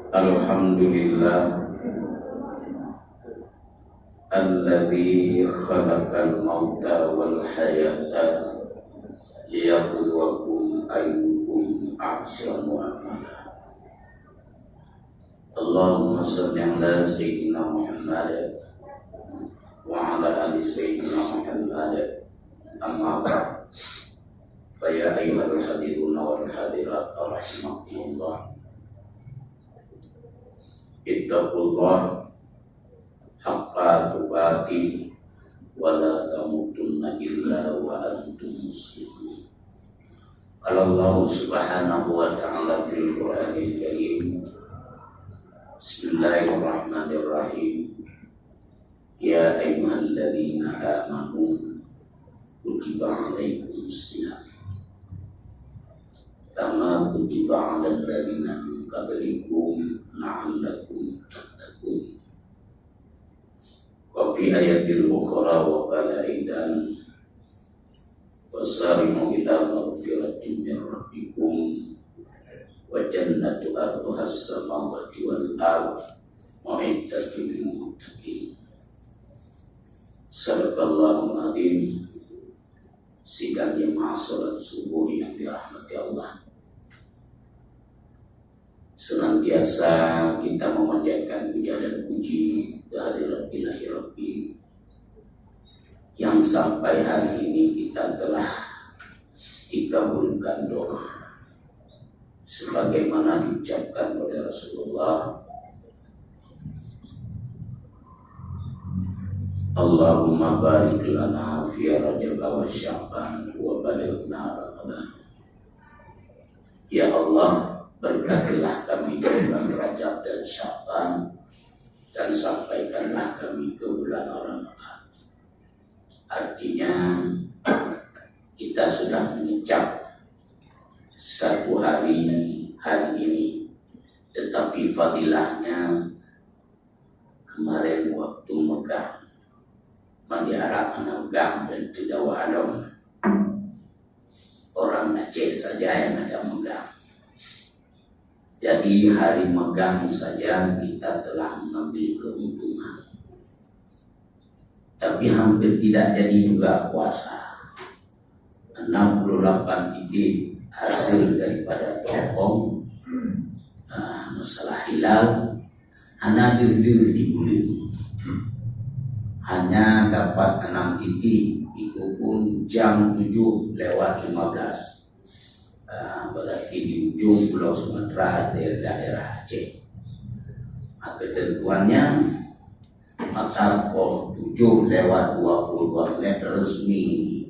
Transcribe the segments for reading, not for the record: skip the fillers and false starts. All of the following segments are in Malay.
Alhamdulillah alladzi khalaqal mauta wal hayata liyabluwakum ayyukum ahsanu amala. Allahumma shalli ala sayyidina Muhammad wa ala ali sayyidina Muhammad. Amma ba'd. Fa ya ayyuhal hadiruna wal hadirat rahimakumullah. Ittaqullah haqqa tuqatih wa la tamutunna illa wa antum muslimun. Qala Allah subhanahu wa ta'ala fil Qur'anil Karim. Bismillahirrahmanirrahim. Ya ayyuhalladzina amanu kutiba alaikumus shiyam kama kutiba alal ladzina min qablikum la'allakum tattaqun. Wa fi ayatil ukhra wa qala aidan wasari'u ila maghfiratin min rabbikum wa jannatu arduha as-samawati wal ardh u'iddat lil muttaqin. Sadaqallahul azim. Sidang jemaah salat subuh yang dirahmati Allah, senantiasa kita memanjatkan puja dan puji kehadirat Ilahi Rabbi yang sampai hari ini kita telah dikabulkan doa sebagaimana diucapkan oleh Rasulullah, Allahumma barik lana fi Rajab wa Sya'ban wa balighna Ramadan. Ya Allah, berkatilah kami di bulan Rajab dan Sya'ban dan sampaikanlah kami ke bulan Ramadan. Artinya kita sudah mengecap satu hari ini, tetapi fadilahnya kemarin waktu Mekah Mandiara Ananggang dan Kedawalam, orang Aceh saja yang ada megang. Jadi hari megang saja kita telah mengambil keuntungan. Tapi hampir tidak jadi juga puasa. 68 titik hasil daripada topong masalah hilal, hanya dede di bulan. Hanya dapat 6 titik, itu pun jam 7:15. Berarti di ujung Pulau Sumatera, daerah Aceh. Ketentuannya maka pukul 7:22 resmi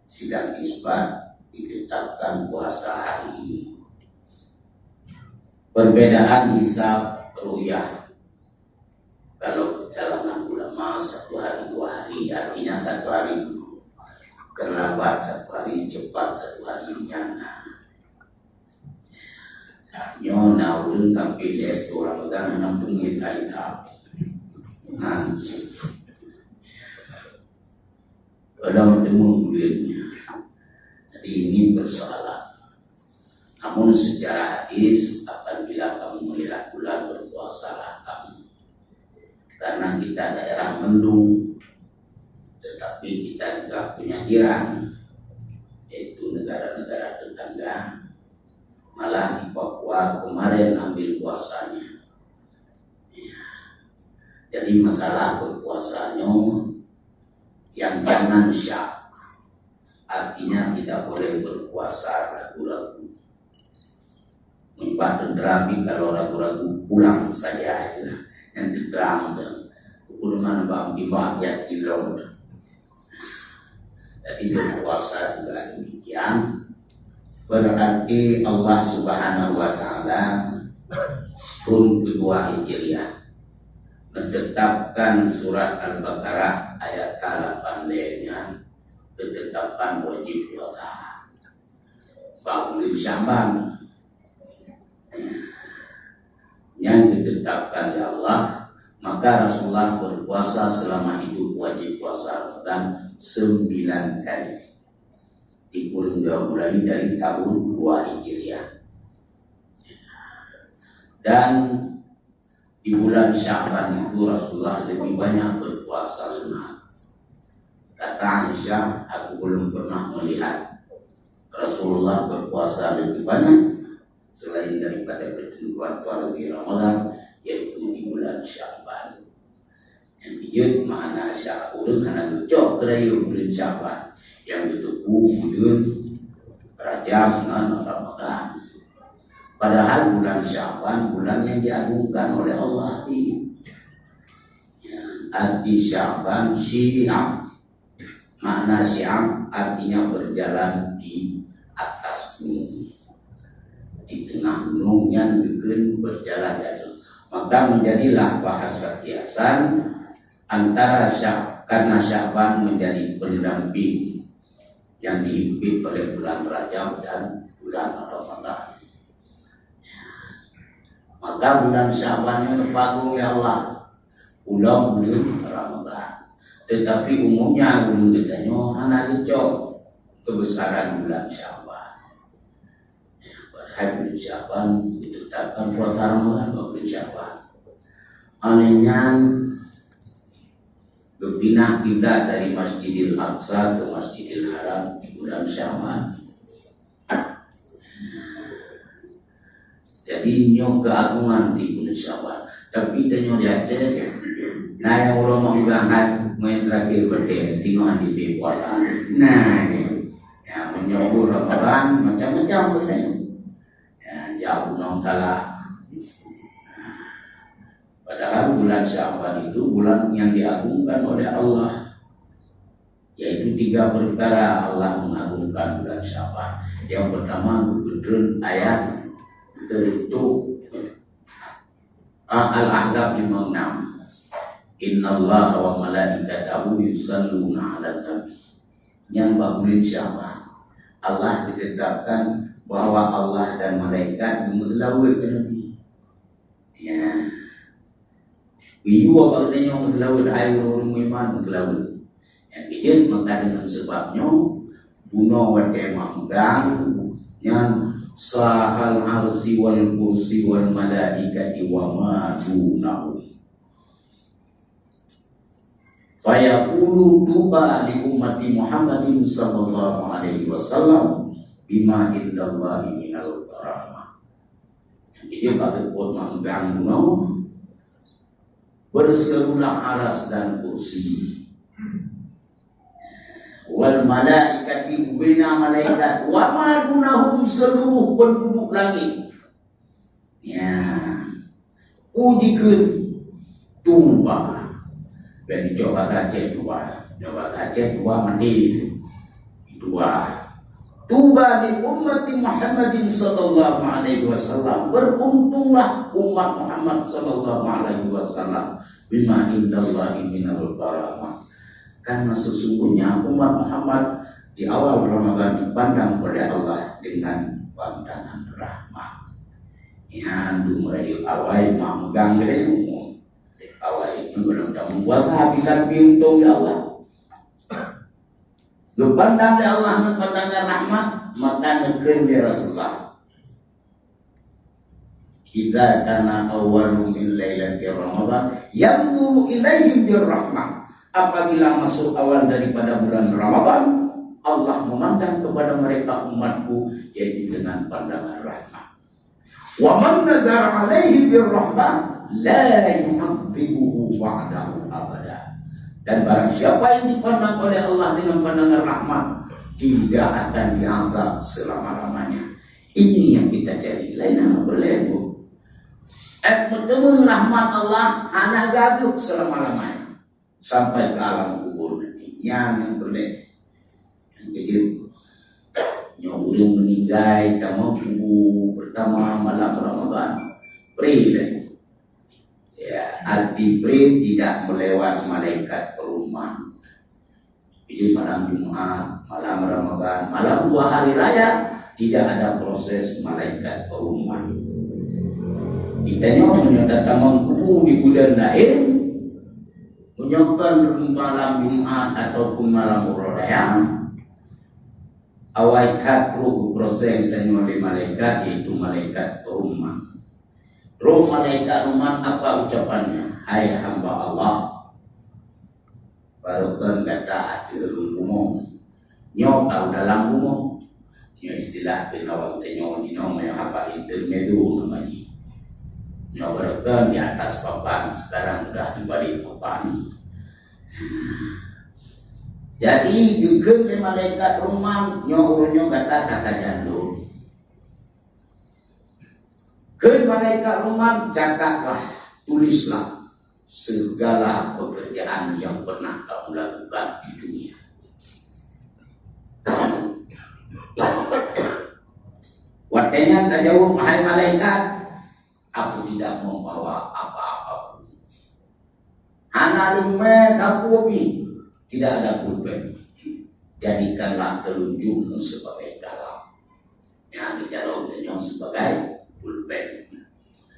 sidang isbat ditetapkan puasa hari ini. Perbedaan hisab ru'yah. Kalau kalangan ulama 1 hari 2 hari, artinya 1 hari dulu terlambat, 1 hari cepat, 1 hari nyana. Nyona ulun tapi dia itu Ramadan nampungin hisab. Pada temu bulannya. Jadi ini persoalan. Namun secara hadis, apabila kamu melihat bulan berpuasalah kamu. Karena kita daerah mendung, tetapi kita juga punya jiran, yaitu negara-negara tetangga. Malah di Papua kemarin ambil puasanya. Ya. Jadi masalah berpuasanya yang jangan syak, artinya tidak boleh berpuasa ragu-ragu. Memang terapi kalau ragu-ragu pulang saja ya. Yang diterang dan hukuman bang dibahagia tidur. Jadi berpuasa juga demikian. Berarti Allah Subhanahu wa Ta'ala pun kedua Hijriah menetapkan surat Al-Baqarah ayat 8-nya ketetapan wajib puasa. Bulan Sya'ban yang ditetapkan oleh Allah, maka Rasulullah berpuasa selama hidup wajib puasa Ramadan 9 kali. dikurung mulai dari tahun 2 Hijriah. Dan di bulan Sya'ban itu Rasulullah lebih banyak berpuasa sunat. Kata Aisyah, aku belum pernah melihat Rasulullah berpuasa lebih banyak selain daripada ketentuan fardu Ramadan, yaitu di bulan Sya'ban. Yang bijut mana Sya'ban karena lucok kerayu bulan Sya'ban yang ditepu bulan Rajab dengan Ramadan. Padahal bulan Sya'ban bulan yang diagungkan oleh Allah. Arti Sya'ban syiam. Makna syiam artinya berjalan di atas gunung. Di tengah gunung yang berjalan jatuh. Maka menjadilah bahasa kiasan antara karena Sya'ban menjadi pendamping yang dihimpit oleh bulan Rajab dan bulan Ramadan. Maka bulan Sya'ban yang dipagung oleh Allah ulang bulan Ramadan. Tetapi umumnya belum ditanya anak dicok kebesaran bulan Sya'ban. Padahal bulan Sya'ban ditetapkan puasa Ramadan bulan Sya'ban. Anehnya berpindah kita dari Masjidil Aqsa ke Masjidil Haram di bulan Sya'ban. Jadi nyok keagungan di bulan Sya'ban. Tapi kita nyok di Aceh. Nah yang ulama ibarat main terakhir berdiri tinggal di puasa. Nah ini yang menyambut Ramadan macam-macam ini. Ya, jauh nong kalah. Padahal bulan Sya'ban itu bulan yang diagungkan oleh Allah. Yaitu 3 perkara Allah mengagungkan bulan Sya'ban. Yang pertama Bedrun ayat tertutup Al-Ahzab 56. Innallaha wa malaikatahu yusalluna 'alan nabi. Yang bulan Sya'ban Allah ditetapkan bahwa Allah dan malaikat berselawat ke Nabi. Ya. Biyu apa katanya berselawat air orang iman berselawat. Yang bijak maka dengan sebabnya bunuh wadai mamdang yang sahal arsi wal kursi wal malaikati wa ma dunahu. Fayaqulu tuba li ummati Muhammadin sallallahu alaihi wasallam bima indallahi minal karamah. Jadi pada buat manggang bunuh berselulah aras dan kursi. Wal malaikati bina malaikat wa ma dunahum seluruh penduduk langit. Ya. Udikeun tuba. Dan dicoba saja dua mati dua. Tuba di ummati Muhammadin sallallahu alaihi wasallam. Beruntunglah umat Muhammad sallallahu alaihi wasallam bima indallahi minal karamah. Karena sesungguhnya umat Muhammad di awal Ramadan dipandang oleh Allah dengan pandangan rahmat. Yang merayu awal manggang gede umum. Awal itu benar-benar membuat habitat untung ya Allah. Dipandang oleh Allah dengan pandangan rahmat, maka nekeun di Rasulullah. Idza kana awwalu min lailati Ramadan yanzuru ilaihim birrahmah. Apabila masuk awal daripada bulan Ramadan, Allah memandang kepada mereka umatku yaitu dengan pandangan rahmat. Wa man nazara alaihi birrahmah la yu'adzibuhu ba'dahu abada. Dan barang siapa yang dipandang oleh Allah dengan pandangan rahmat tidak akan diazab selama-lamanya. Ini yang kita cari. Lain boleh bu. Bertemu rahmat Allah anak gaduh selama-lamanya sampai ke alam kubur nanti. Yang boleh. Yang kecil nyobulung meninggal kamu subuh pertama malam Ramadan. Pray. Ya, arti pray tidak melewat malaikat perumahan. Itu malam Jumat, malam Ramadan, malam 2 hari raya tidak ada proses malaikat perumahan. Kita menyatakan tamang kubu di bulan lain, menyatakan malam Jumat ataupun malam raya awai 40% tanya oleh malaikat, yaitu malaikat rumah. Roh malaikat rumah apa ucapannya? Hai hamba Allah, barukan kata di rumah nyo kau dalam rumah nyo istilah kenawang tenyo di nama yang apa intermedio namanya. Nyo barukan di atas papan, sekarang udah di balik papan. Jadi juga malaikat rumah nyo kata jandul. Ke malaikat rumah catatlah, tulislah segala pekerjaan yang pernah kamu lakukan di dunia. Waktunya tak jauh, hai malaikat, aku tidak membawa apa-apa pun. Anak lume kapubi, tidak ada pulpen. Jadikanlah telunjukmu sebagai galam. Yang dijalankan sebagai pulpen.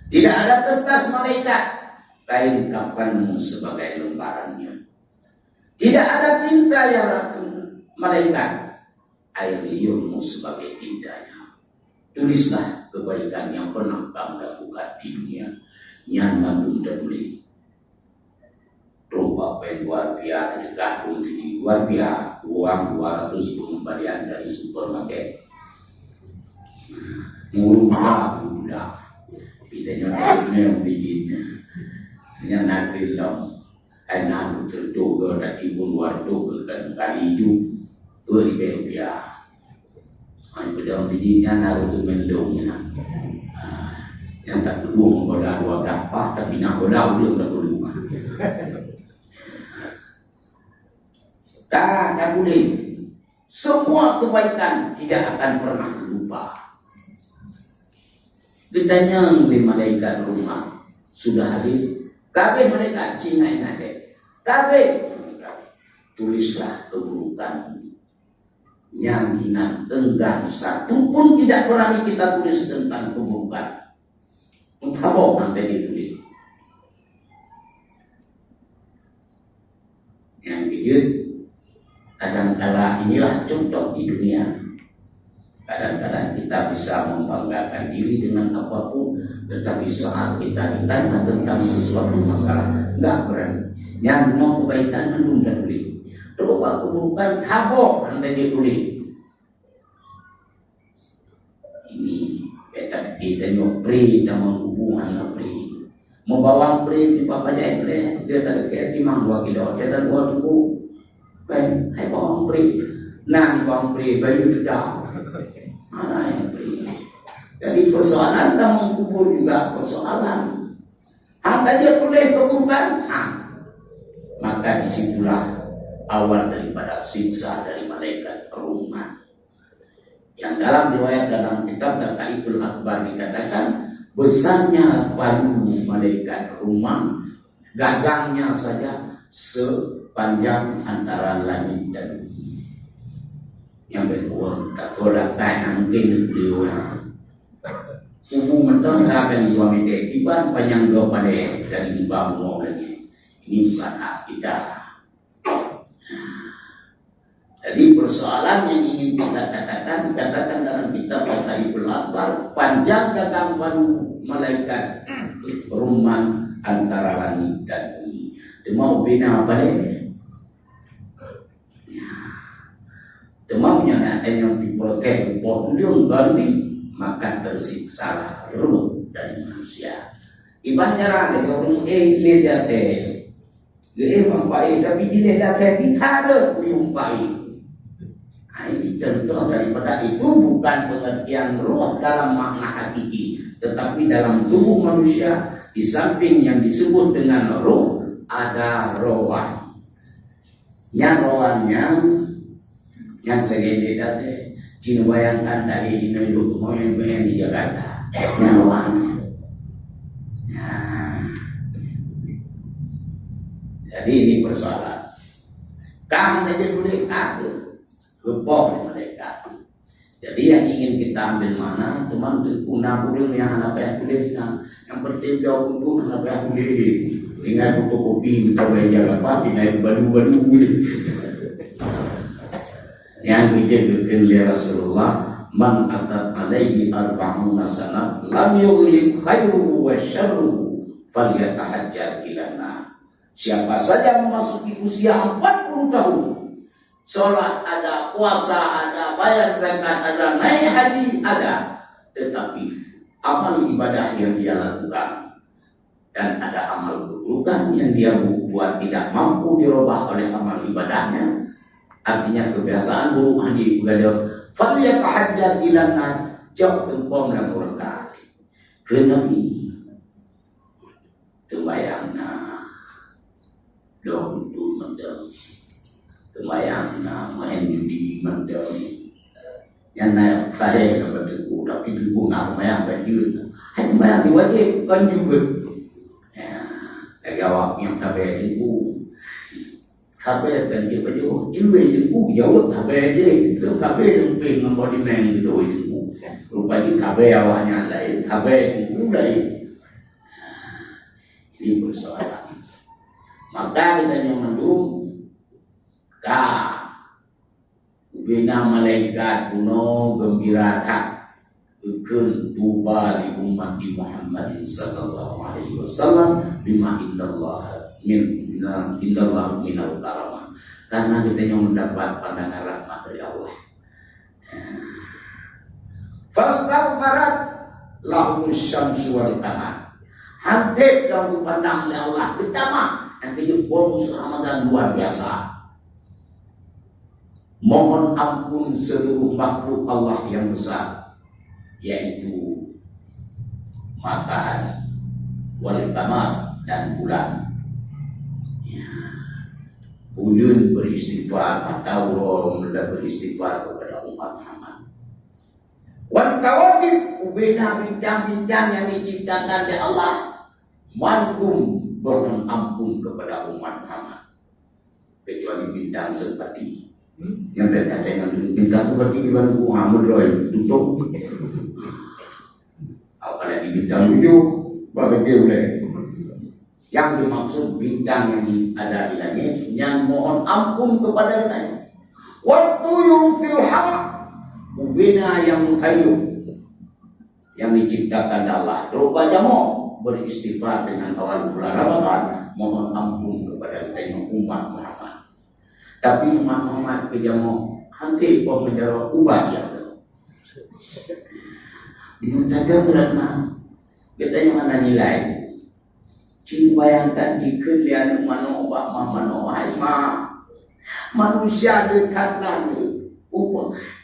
Tidak ada kertas malaikat, kain kafanmu sebagai lembarannya. Tidak ada tinta yang malaikat, air liurmu sebagai tintanya. Tulislah kebaikan yang pernah kamu lakukan di dunia. Nyaman dan beli. Rupa pen luar biasa dikandung di luar biasa. Uang 200 pengembalian dari supermarket. Mudah. Kita nyatakan yang bikin. Yang nak bilang. Anak terduga dan ibu luar duga kan kali hijau. 2,000 rupiah. Yang pedang bijinya naruh mendongnya. Yang tak perlu menggoda dua berapa, tapi nak goda dia tak perlu. Tak boleh. Semua kebaikan tidak akan pernah lupa. Ditanya oleh malaikat rumah, sudah habis. Kabeh malaikat Cina ingat deh. Kabeh tulislah keburukan. Nyaminan enggan satu pun tidak berani kita tulis tentang keburukan. Entah sampai ditulis. Yang bijak kadang-kadang inilah contoh di dunia. Kadang-kadang kita bisa membanggakan diri dengan apapun, tetapi saat kita ditanya tentang sesuatu masalah, enggak berani. Yang mau kebaikan menunda dulu. Coba keburukan tabok anda ditulis. Ini kita nyopri dalam hubungan nyopri. Mau bawa pri di papa jahit dia tak kayak timang 2 kilo, dia dan 2 tubuh. Baik, hai bawang pri. Nah, bawang pri bayu tidak. Mana yang pri? Jadi persoalan dalam kubur juga persoalan. Anda dia boleh keburukan. Maka disitulah awal daripada siksa dari malaikat rumah. Yang dalam riwayat dalam kitab Daqaiqul Akhbar dikatakan besarnya palu malaikat rumah, gagangnya saja sepanjang antara langit dan bumi. Yang berkuat tak tolak kain mungkin beliau. Hubungan akan 2 meter iban panjang 2 pada dari bawah lagi. Ini bukan hak kita. Jadi persoalan yang ingin kita katakan dalam kitab Daqaiqul Akhbar, panjang gagang palu malaikat rumah antara langit dan bumi. Dia mau bina apa deh? Dia mau nyatakan yang diprotek, dia ganti, maka tersiksa roh dari manusia. Iban nyerah lagi orang lihat dia mampai tapi dia datang bicara mampai. Ini contoh daripada itu bukan pengertian roh dalam makna hakiki, tetapi dalam tubuh manusia di samping yang disebut dengan roh ada rohan. Yang rohannya yang lagi datang, Cina bayangkan dari New York mau yang di Jakarta, yang rohannya. Jadi ini persoalan. Kamu saja boleh ada keboh mereka. Jadi yang ingin kita ambil mana, teman guna burung yang anak payah boleh. Yang penting jauh untuk anak payah boleh. Tinggal fotokopi, minta bayar apa, tinggal baru-baru boleh. yang dijadikan oleh Rasulullah, man atat alaihi arba'una sana lam yughlib khairuhu wa syarruhu falyatahajjar ilanna. Siapa saja memasuki usia 40 tahun, sholat ada, puasa ada, bayar zakat ada, naik haji ada, tetapi amal ibadah yang dia lakukan dan ada amal keburukan yang dia buat tidak mampu dirubah oleh amal ibadahnya, artinya kebiasaan buruk haji begadang, falyatahajjar ilanna, jauh tempom dan berkah ke Nabi terbayangna doa untuk mendem, terbayangna main judi mendem, yang naik saya kepada teguh, tapi teguh nak terbayang baju, hai terbayang diwajib kan juga, ya jawab yang tabe teguh, tabe kan dia baju, juga teguh jawab tabe je, itu tabe yang pengen body man gitu teguh, rupanya tabe awalnya lain, tabe teguh lain, ini persoalan. Maka kita yang mendung ka bina malaikat kuno gembira tak ikun tuba li umat Muhammad sallallahu alaihi wasallam bima indallah minal karamah, karena kita yang mendapat pandangan rahmat dari Allah. Fastaghfarat lahum syamsu wal qamar, hantep yang dipandang oleh Allah pertama yang jadi bonus Ramadan luar biasa. Mohon ampun seluruh makhluk Allah yang besar, yaitu matahari, wal qamar, dan bulan. Ya. Ulun beristighfar, mata urung beristighfar kepada umat Muhammad. Wal kawakib, ubena bintang-bintang yang diciptakan oleh Allah, mankum mohon ampun kepada umat Muhammad, kecuali bintang seperti yang katanya bintang seperti Iwan Muhammad Roy tutup, apalagi bintang itu bagi boleh. Yang dimaksud bintang yang ada di langit, yang mohon ampun kepada mereka. Waktu yufil haq, ubina yang mutayyub, yang diciptakan Allah, rupa jamu beristighfar dengan awal bulan Ramadan, mohon ampun kepada umat Muhammad. Tapi umat Muhammad kejamu hanti kau menjawab ubah dia. Bingung dagang beratna, katanya mana nilai? Cing bayangkan jika lihat mano ubah mano ma manusia dekat nani,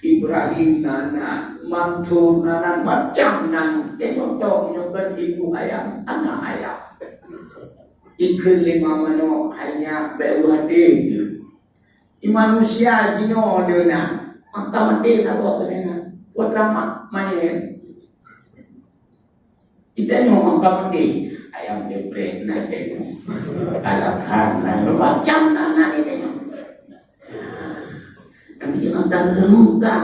Ibrahim nana, mantu nana, macam nan, tengok dong nyoba ibu ayam, anak ayam. Ikan lima mano hanya berwadi. Manusia jino dena, maka mati tak bawa dena, buat ramah main. Kita nyo maka mati, ayam geprek nak tengok, alasan macam nana ini. Kami jangan renungkan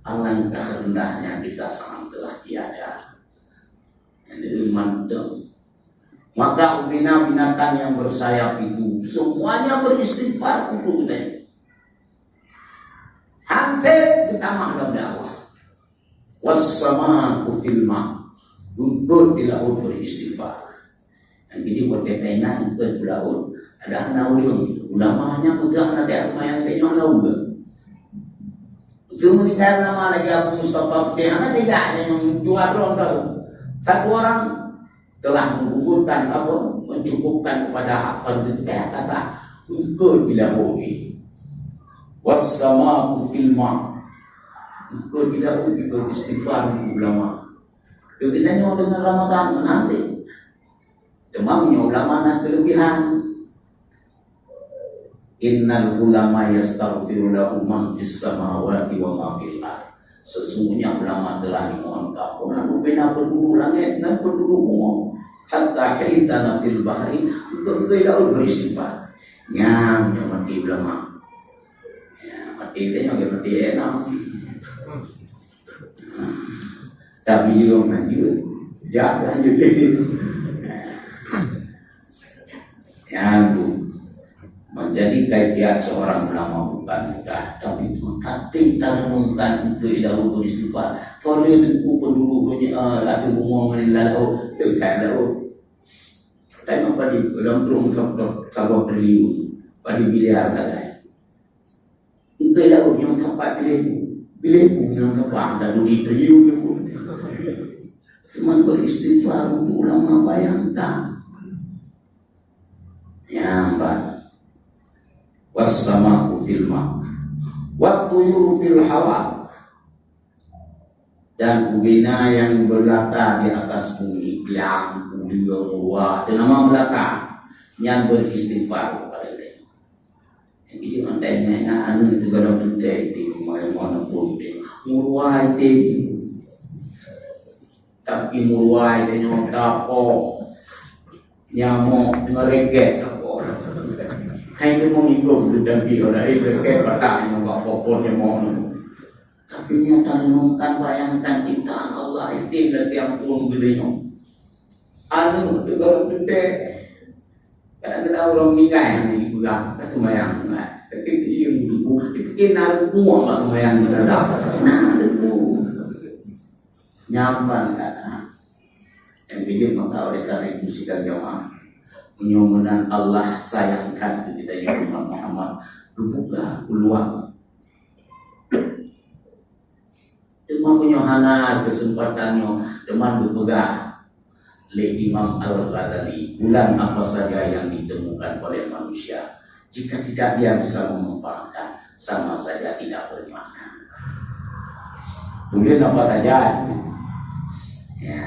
alangkah rendahnya kita sangat telah tiada. Yang mantap. Maka binatang yang bersayap itu semuanya beristighfar untuk kita. Hantar kita mahluk Allah. Wassamaa'u fil ma', untuk di laut beristighfar. Dan jadi buat tetenya itu di laut ada anak ulamanya udah ada yang penyong laut. Itu meninggal nama lagi Abu Mustafa Fihana, tidak ada yang jual orang tahu. Satu orang telah menggugurkan apa, mencukupkan kepada hak fardu kifayah, kata engkau bila hobi wassamaa'u fil ma', engkau bila hobi beristighfar ulama. Kita nyawa dengan Ramadan menanti demamnya ulama dan kelebihan. Innal ulama yastaghfiru lahu man fis samawati wa ma fil ardh. Sesungguhnya ulama telah dimohon keampunan bina penduduk langit dan penduduk bumi, hatta hitana fil bahri, untuk tidak beristighfar. Nyam mati ulama. Ya, mati dia yang mati enak. Tapi juga lanjut, jaga juga. Ya, menjadi kaifiat seorang ulama bukan mudah, tapi hati tanungkan ke ilahu beristighfar. Follow tu penduduk punya ada rumah lalau dekat lalau. Tengok pada dalam terung kabar triliun pada biliar tadi. Ke lalau yang tempat bilih yang tempat dah di triliun tu. Cuma beristighfar untuk ulama bayangkan. Nyamban wassamaku fil ma' wattuyuru fil hawa, dan ubina yang berlata di atas bumi, bilang ulia murwa dan nama melata yang beristighfar kepada dia. Yang itu antainya anu itu kadang penting di rumah yang mana pun dia murwa itu, tapi murwa itu nyamuk tapoh nyamuk ngereget tapoh. Hai tu mengikut dudaki oleh ke patah yang apa-apa yang mau. Tapi nyata renungkan bayangkan ciptaan Allah itu dari ampun gedenya. Anu juga gede. Kadang-kadang orang mingai ni juga kata mayang. Tapi dia buku dipikir naruh buang lah mayang kita dah. Nah, itu nyaman kan. Yang bijak maka oleh karena itu sidang jamaah. Penyomonan Allah sayangkan kita ya Umat Muhammad kebuka peluang. Cuma penyohana kesempatannya teman berpegah oleh Imam Al-Ghazali, bulan apa saja yang ditemukan oleh manusia, jika tidak dia bisa memanfaatkan, sama saja tidak bermakna. Bulan apa saja, ya,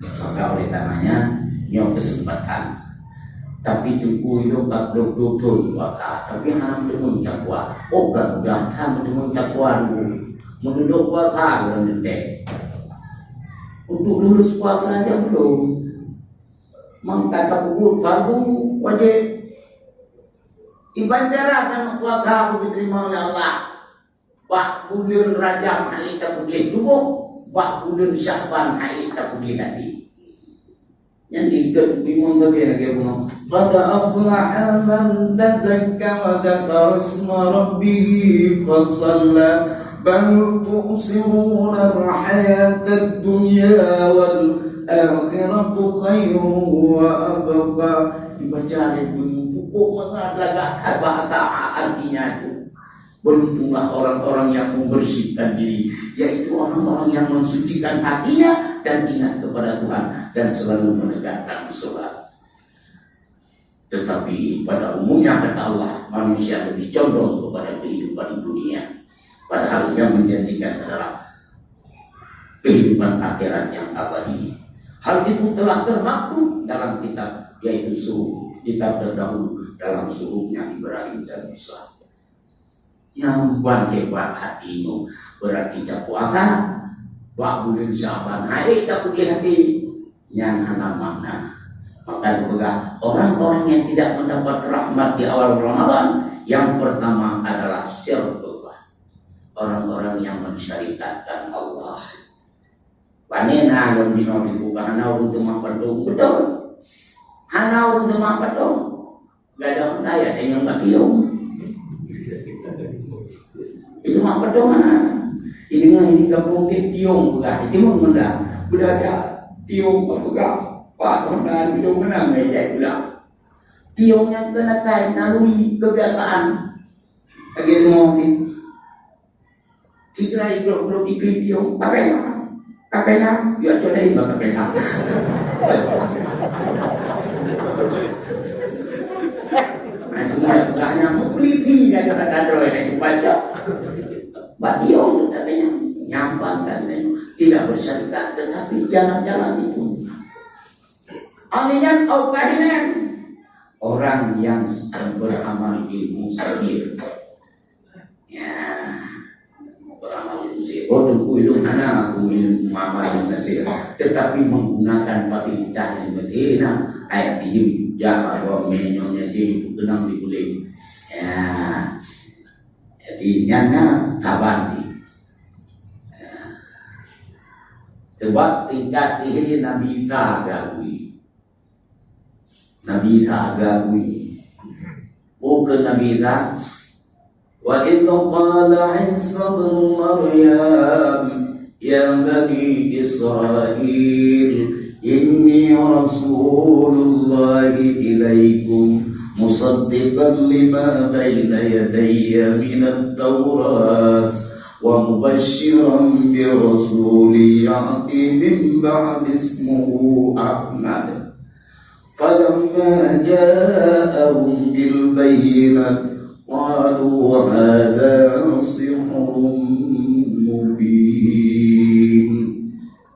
maka oleh karenanya yang kesempatan, tapi tunggu itu bak dok waka, tapi haram temun takwa. Oh kan udah ham temun takwa dulu, menunduk waka orang dendek. Untuk lulus puasa aja belum, mengkata bubur fardu wajib. Ibadah dan waka diterima oleh Allah. Bak bulan Rajab hari tak boleh tubuh, bak bulan Sya'ban hari tak boleh hati. Yang diikat tapi lagi pun qad aflaha man tazakka wa dzakara isma rabbih fa shalla bal tu'siruna al-hayata ad-dunya wal akhiratu khairun wa abqa. Dibaca bunyi cukup mengatakan bahasa artinya itu. Beruntunglah orang-orang yang membersihkan diri, yaitu orang-orang yang mensucikan hatinya dan ingat kepada Tuhan dan selalu menegakkan sholat. Tetapi pada umumnya kata Allah, manusia lebih condong kepada kehidupan dunia, padahal yang menjanjikan adalah kehidupan akhirat yang abadi. Hal itu telah termaktub dalam kitab, yaitu kitab terdahulu dalam suruhnya Ibrahim dan Musa. Yang hebat hatimu berarti tak puasa, buat bulan Sya'ban hai tak boleh hati yang hana makna. Maka juga orang-orang yang tidak mendapat rahmat di awal Ramadan, yang pertama adalah syirkullah, orang-orang yang mensyarikatkan Allah. Panena dalam dino dibuka hana urung temah padung, betul, hana urung temah padung, gak ada orang daya yang nggak tiung. Itu mak perdomaan. Ini kampung ke tiung bukan, itu mengendang. Budak tiung berpegang, pak menang hidung menang meja budak. Tiung yang kena kain nalui kebiasaan. Lagi mau Tikra ikut ikut tiung, pakai lah, ya coba ini pakai lah. Hanya mempeliti dan kata-kata yang dibaca. Badiong katanya nyampang kan, tidak bersyarikat, tetapi jalan-jalan itu. Alian aukahinan, orang yang beramal ilmu sahih. Ya, beramal ilmu sahih. Oh, tunggu ilmu mana? Aku ilmu amal yang sahih. Tetapi menggunakan fatilitas yang betina, ayat 7 jawab bahwa menyonya di kenang dibulai. Ya. Jadi nyana tabanti. Sebab tingkat ini Nabi Ta'agagui. Nabi Ta'agagui. Bukan Nabi Ta' Wa idza qala Isa ibn Maryam ya bani Israil inni rasulullahi ilaikum musaddiqan lima baina yadayya minat Taurat wa mubasysyiran bi rasulin ya'ti min ba'di ismuhu Ahmad. Falamma ja'ahum bil bayyinat qalu hadza sihrun mubin.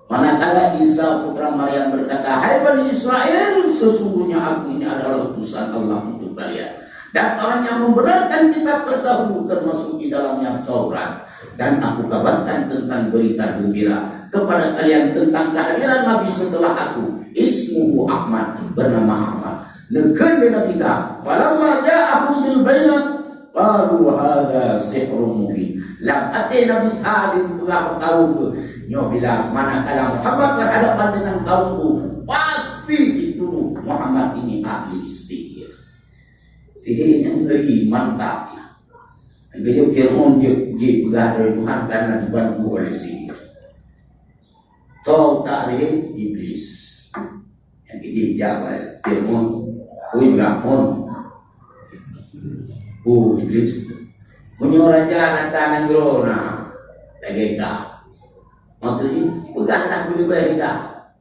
Manakala Isa putra Maryam berkata, hai Bani Israel, sesungguhnya aku ini adalah utusan Allah untuk kalian, dan orang yang membenarkan kitab terdahulu termasuk di dalamnya Taurat, dan aku kabarkan tentang berita gembira kepada kalian tentang kehadiran Nabi setelah aku, ismuhu Ahmad, bernama Ahmad. Negeri kita, falamma ja'ahum bil bayyinat qalu hadza sihrun mubin. Lam atina bi hadin berapa kaum nyo bilang manakala Muhammad berhadapan dengan kaumku, pasti itu Muhammad ini ahli sihir. Dia yang beriman tak ya. Dia Fir'aun dia pegang dari Tuhan karena dibantu oleh sihir. Tahu tak dia iblis. Yang dia jawab Fir'aun, Fir'aun, iblis. Punya raja nanti Grona, lagi kah? Maksudnya, pegahlah dulu baik kah?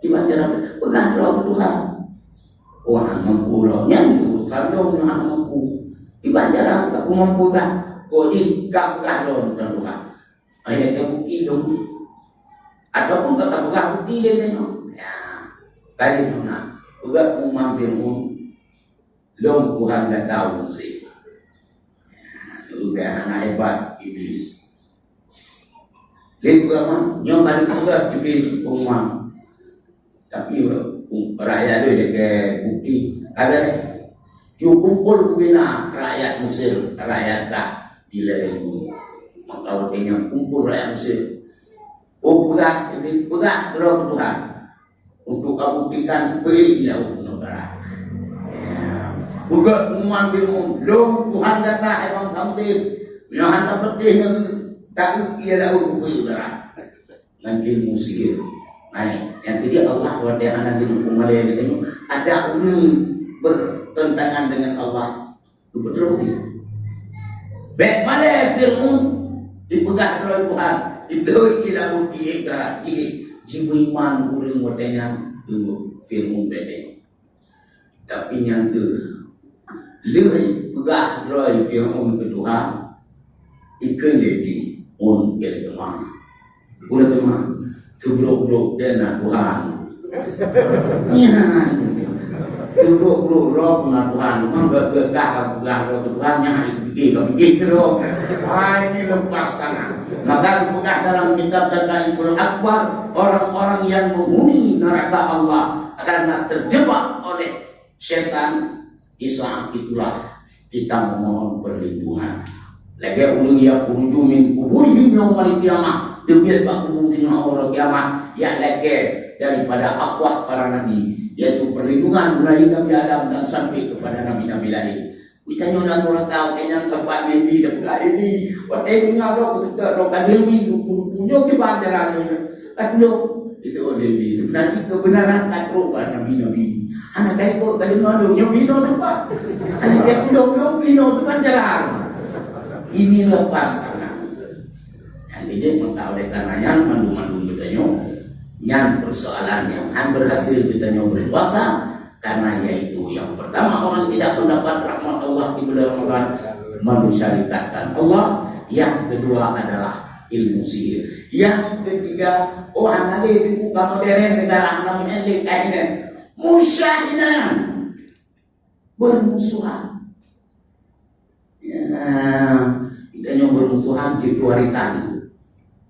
Gimana cara pegahlah Tuhan? Wah, mampu loh, nyanyi, sandung Tuhan mampu. Gimana cara aku mampu kan? Kau ikap pegah loh Tuhan. Akhirnya bukti dong. Ataupun kata pegah bukti dia tengok. Ya, kali mana? Pegah Fir'aun, long Tuhan tak tahu sih. Udah anak hebat iblis. Lihat apa? Nyoba juga iblis umam. Tapi rakyat itu dia bukti ada nih. Kumpul bina rakyat Mesir, rakyat dah di lereng gunung. Maka waktunya kumpul rakyat Mesir. Oh pegang iblis, pegang doa Tuhan untuk kabuktikan keilmuan negara. Bukan umat Fir'aun, long Tuhan kata emang tamtin, menahan dapat dengan tak ia lau buku udara, dengan ilmu sihir. Nah, yang kedua Allah wadahana dengan pengalih itu ada orang bertentangan dengan Allah, itu betul. Baik mana Fir'aun dipegang oleh Tuhan, itu tidak bukti negara ini, jiwa iman orang wadahnya itu Fir'aun beda. Tapi yang kedua lưỡi gạt rời phía ông cái Tuhan ikan lady on cái teman boleh teman tubruk dia nak Tuhan nyan tubruk roh nak Tuhan memang gagah roh Tuhan yang pergi roh ini lepas tangan. Maka dipegah dalam kitab Dakaikul Akbar, orang-orang yang menghuni neraka Allah karena terjebak oleh setan. Di saat itulah kita memohon perlindungan. Lagi ulung ya kuruju min kuburihim yaumil qiyamah. Demikian pak kubur orang kiamat. Ya lagi daripada akhwat para nabi, yaitu perlindungan mulai Nabi Adam dan sampai kepada nabi-nabi lain. Kita nyonya orang tahu kenyang tempat nabi dan ini. Waktu ngaro ketika rokan demi punya di bandaran itu. Itu lebih sebenarnya kebenaran tak rubah nabi-nabi. Anak kaiko kadang ngadu nyobino depan. Anak kaiko nyobino depan jalan. Ini lepas tangan. Yang dia mengkau oleh karenanya mandu-mandu bertanya. Yang persoalan yang berhasil bertanya berpuasa karena yaitu yang pertama orang tidak mendapat rahmat Allah di bulan Ramadan mensyariatkan Allah. Yang kedua adalah ilmu sihir. Yang ketiga, orang ada di bukan modern negara namanya kainan musyahidan bermusuhan. Ya, kita yang bermusuhan di warisan.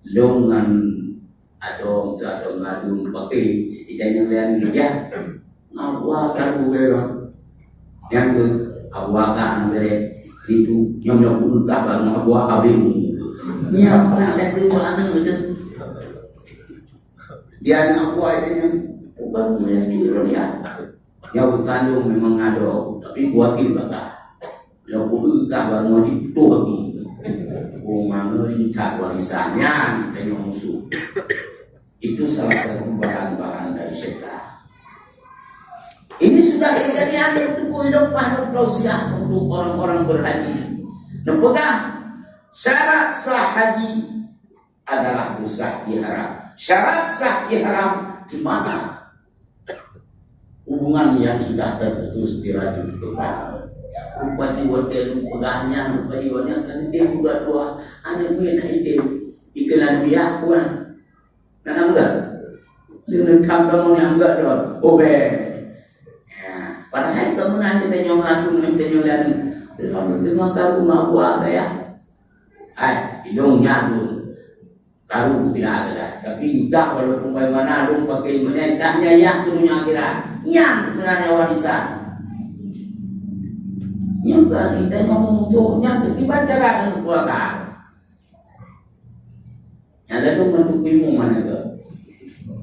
Longan adong ngadung pakai kita yang lihat dia awak karu bero yang tu awak kan bere itu nyom pun tak baru awak abing yang pernah ada keluar itu dia nak buat dia bukan menyakiti ya yang utandung memang ada tapi kuatir bakal Yang udah baru dituh mengikat warisannya kita musuh. Itu salah satu bahan-bahan dari setan. Ini sudah kejadian untuk hidup tausiah untuk orang-orang berhaji. Pegang syarat sah haji adalah sah ihram. Syarat sah ihram di mana? Hubungan yang sudah terputus dirajut kembali. Upati hotel pegahnya, upati hotelnya kan dia juga doa. Ada punya ide ikenan biak puan. Nah enggak, dengan kampung yang enggak doa. Oke. Padahal kamu nanti tanya aku nanti nyolani, dengan karu ngaku ada ya. Hidungnya dulu, karu tidak ada. Tapi enggak walaupun bagaimana dong pakai menyekahnya ya turunnya akhirat. Yang sebenarnya warisan. Yang kita ngomong untuknya dibaca dengan kekuasaan. Yang itu mentukimu mana tu?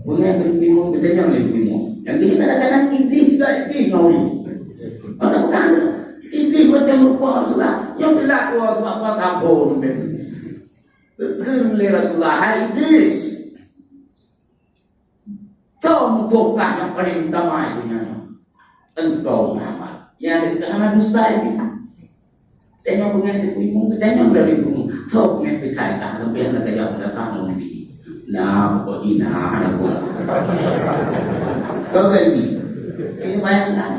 Punya mentukimu kita yang mentukimu. Yang ini kadang-kadang iblis juga iblis mau ni. Kadang-kadang iblis macam rupa Rasulullah. Yang tidak kuat apa kabur. Kerana Rasulullah hai iblis. Kau mutukah yang paling utama itu engkau Muhammad. Yang karena dusta ini. Tanya punya ibu, tanya dari ibu. Tahu punya pikai tak lebih nak jawab datang nanti. Nah, kau ina anak bola. Kau gini. Ini banyak kan?